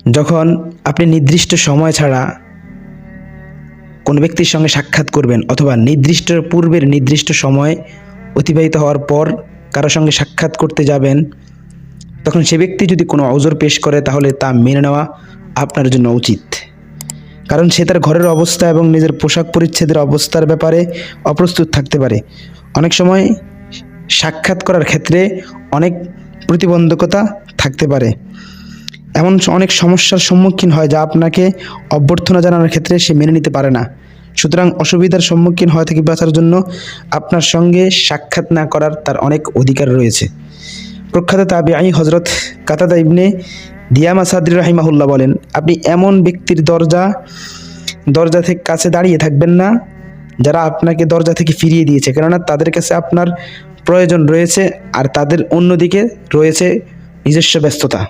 যখন আপনি নির্দিষ্ট সময় ছাড়া কোনো ব্যক্তির সঙ্গে সাক্ষাৎ করবেন অথবা নির্দিষ্ট পূর্বের নির্দিষ্ট সময় অতিবাহিত হওয়ার পর কারো সঙ্গে সাক্ষাৎ করতে যাবেন, তখন সে ব্যক্তি যদি কোনো অজর পেশ করে তাহলে তা মেনে নেওয়া আপনার জন্য উচিত। কারণ সে তার ঘরের অবস্থা এবং নিজের পোশাক পরিচ্ছদের অবস্থার ব্যাপারে অপ্রস্তুত থাকতে পারে। অনেক সময় সাক্ষাৎ করার ক্ষেত্রে অনেক প্রতিবন্ধকতা থাকতে পারে, এমন অনেক সমস্যার সম্মুখীন হয় যা আপনাকে অভ্যর্থনা জানানোর ক্ষেত্রে সে মেনে নিতে পারে না। সুতরাং অসুবিধার সম্মুখীন হওয়া থেকে বাঁচার জন্য আপনার সঙ্গে সাক্ষাৎ না করার তার অনেক অধিকার রয়েছে। প্রখ্যাত তাবিঈ হযরত কাতাদা ইবনে দিয়ামা সাদরি রাহিমাহুল্লাহ বলেন, আপনি এমন ব্যক্তির দরজা থেকে কাছে দাঁড়িয়ে থাকবেন না যারা আপনাকে দরজা থেকে ফিরিয়ে দিয়েছে, কেননা তাদের কাছে আপনার প্রয়োজন রয়েছে আর তাদের অন্যদিকে রয়েছে নিজস্ব ব্যস্ততা।